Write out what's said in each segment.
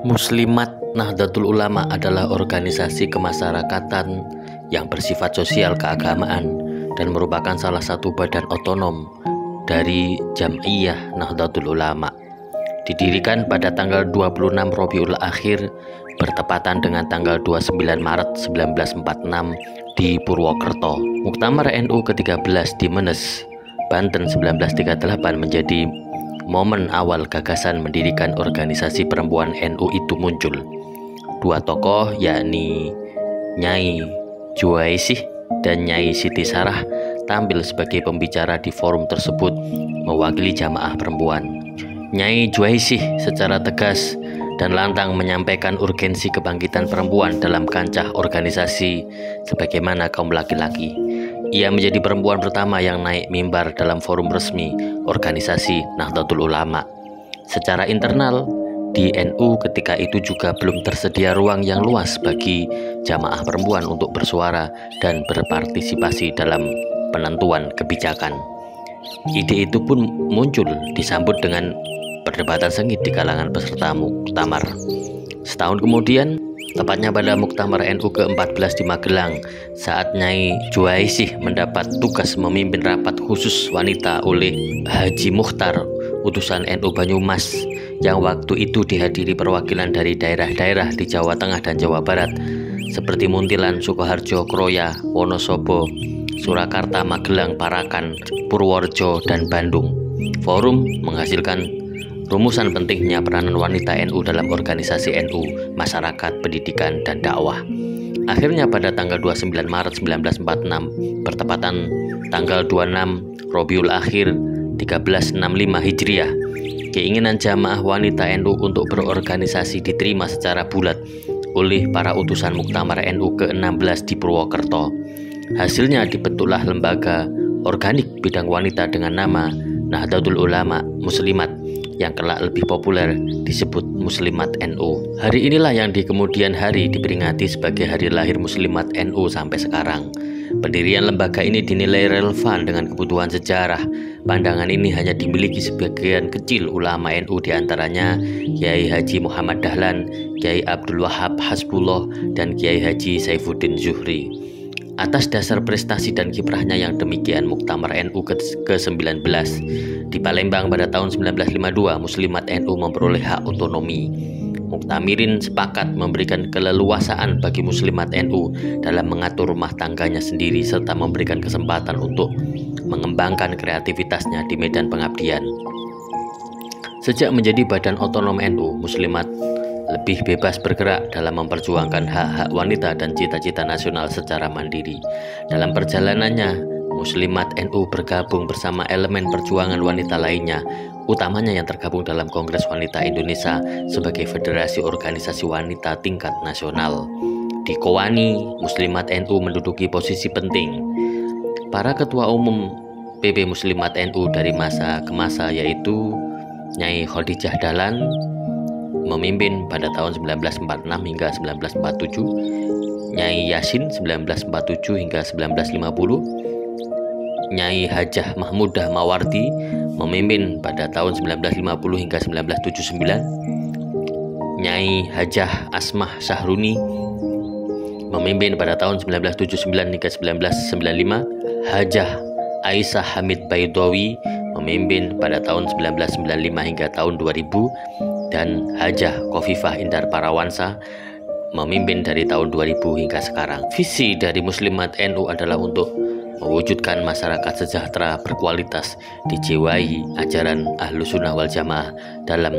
Muslimat Nahdlatul Ulama adalah organisasi kemasyarakatan yang bersifat sosial keagamaan dan merupakan salah satu badan otonom dari Jam'iyah Nahdlatul Ulama. Didirikan pada tanggal 26 Rabiul Akhir bertepatan dengan tanggal 29 Maret 1946 di Purwokerto. Muktamar NU ke-13 di Menes, Banten 1938 menjadi momen awal gagasan mendirikan organisasi perempuan NU itu muncul. Dua tokoh yakni Nyai Juwaisih dan Nyai Siti Sarah tampil sebagai pembicara di forum tersebut mewakili jamaah perempuan. Nyai Juwaisih secara tegas dan lantang menyampaikan urgensi kebangkitan perempuan dalam kancah organisasi sebagaimana kaum laki-laki. Ia menjadi perempuan pertama yang naik mimbar dalam forum resmi organisasi Nahdlatul Ulama. Secara internal, di NU ketika itu juga belum tersedia ruang yang luas bagi jamaah perempuan untuk bersuara dan berpartisipasi dalam penentuan kebijakan. Ide itu pun muncul disambut dengan perdebatan sengit di kalangan peserta muktamar. Setahun kemudian, tepatnya pada Muktamar NU ke-14 di Magelang, saat Nyai Juwaisih mendapat tugas memimpin rapat khusus wanita oleh Haji Mukhtar, utusan NU Banyumas, yang waktu itu dihadiri perwakilan dari daerah-daerah di Jawa Tengah dan Jawa Barat, seperti Muntilan, Sukoharjo, Kroya, Wonosobo, Surakarta, Magelang, Parakan, Purworejo, dan Bandung. Forum menghasilkan rumusan pentingnya peranan wanita NU dalam organisasi NU, masyarakat, pendidikan, dan dakwah. Akhirnya pada tanggal 29 Maret 1946, bertepatan tanggal 26 Rabiul Akhir 1365 Hijriah, keinginan jamaah wanita NU untuk berorganisasi diterima secara bulat oleh para utusan Muktamar NU ke-16 di Purwokerto. Hasilnya dibentuklah lembaga organik bidang wanita dengan nama Nahdlatul Ulama Muslimat, yang kelak lebih populer disebut Muslimat NU. Hari inilah yang di kemudian hari diperingati sebagai hari lahir Muslimat NU sampai sekarang. Pendirian lembaga ini dinilai relevan dengan kebutuhan sejarah. Pandangan ini hanya dimiliki sebagian kecil ulama NU, diantaranya Kiai Haji Muhammad Dahlan, Kiai Abdul Wahab Hasbullah, dan Kiai Haji Saifuddin Zuhri. Atas dasar prestasi dan kiprahnya yang demikian, Muktamar NU ke-19 di Palembang pada tahun 1952, Muslimat NU memperoleh hak otonomi. Muktamirin sepakat memberikan keleluasaan bagi Muslimat NU dalam mengatur rumah tangganya sendiri serta memberikan kesempatan untuk mengembangkan kreativitasnya di medan pengabdian. Sejak menjadi badan otonom NU, Muslimat lebih bebas bergerak dalam memperjuangkan hak-hak wanita dan cita-cita nasional secara mandiri. Dalam perjalanannya, Muslimat NU bergabung bersama elemen perjuangan wanita lainnya, utamanya yang tergabung dalam Kongres Wanita Indonesia sebagai federasi organisasi wanita tingkat nasional. Di Kowani, Muslimat NU menduduki posisi penting. Para ketua umum PP Muslimat NU dari masa ke masa yaitu Nyai Khadijah Dahlan memimpin pada tahun 1946 hingga 1947, Nyai Yasin 1947 hingga 1950, Nyai Hajah Mahmudah Mawardi memimpin pada tahun 1950 hingga 1979, Nyai Hajah Asmah Sahruni memimpin pada tahun 1979 hingga 1995, Hajah Aisyah Hamid Baidawi memimpin pada tahun 1995 hingga tahun 2000, dan Hajah Khofifah Indar Parawansa memimpin dari tahun 2000 hingga sekarang. Visi dari Muslimat NU adalah untuk mewujudkan masyarakat sejahtera berkualitas, dijiwai ajaran Ahlus Sunnah wal Jamaah dalam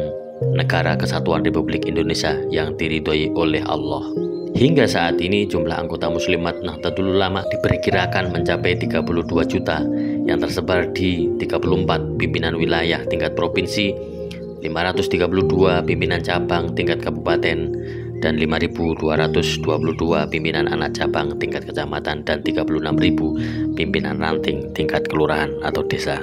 negara kesatuan Republik Indonesia yang diridhoi oleh Allah. Hingga saat ini jumlah anggota Muslimat Nahdlatul Ulama diperkirakan mencapai 32 juta yang tersebar di 34 pimpinan wilayah tingkat provinsi, 532 pimpinan cabang tingkat kabupaten, dan 5.222 pimpinan anak cabang tingkat kecamatan, dan 36.000 pimpinan ranting tingkat kelurahan atau desa.